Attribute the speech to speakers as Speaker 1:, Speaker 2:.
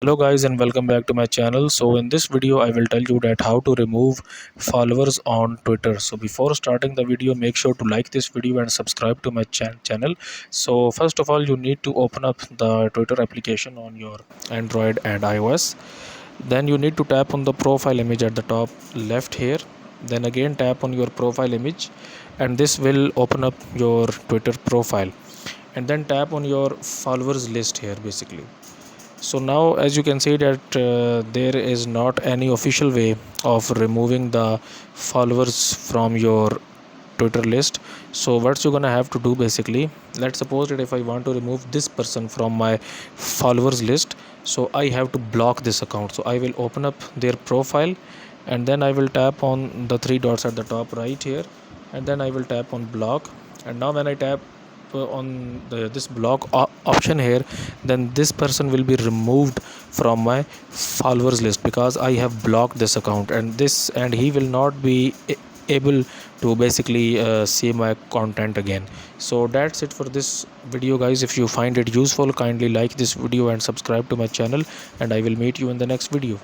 Speaker 1: Hello guys and welcome back to my channel. So in this video I will tell you that how to remove followers on Twitter. So before starting the video, make sure to like this video and subscribe to my channel. So first of all, you need to open up the Twitter application on your Android and iOS. Then you need to tap on the profile image at the top left here. Then again tap on your profile image and this will open up your Twitter profile, and then tap on your followers list here basically. So now as you can see that there is not any official way of removing the followers from your Twitter list. So what you're gonna have to do basically, let's suppose that if I want to remove this person from my followers list, so I have to block this account. So I will open up their profile and then I will tap on the three dots at the top right here, and then I will tap on block. And now when I tap on this block option here, then this person will be removed from my followers list because I have blocked this account, and he will not be able to basically see my content again. So that's it for this video guys. If you find it useful, kindly like this video and subscribe to my channel, and I will meet you in the next video.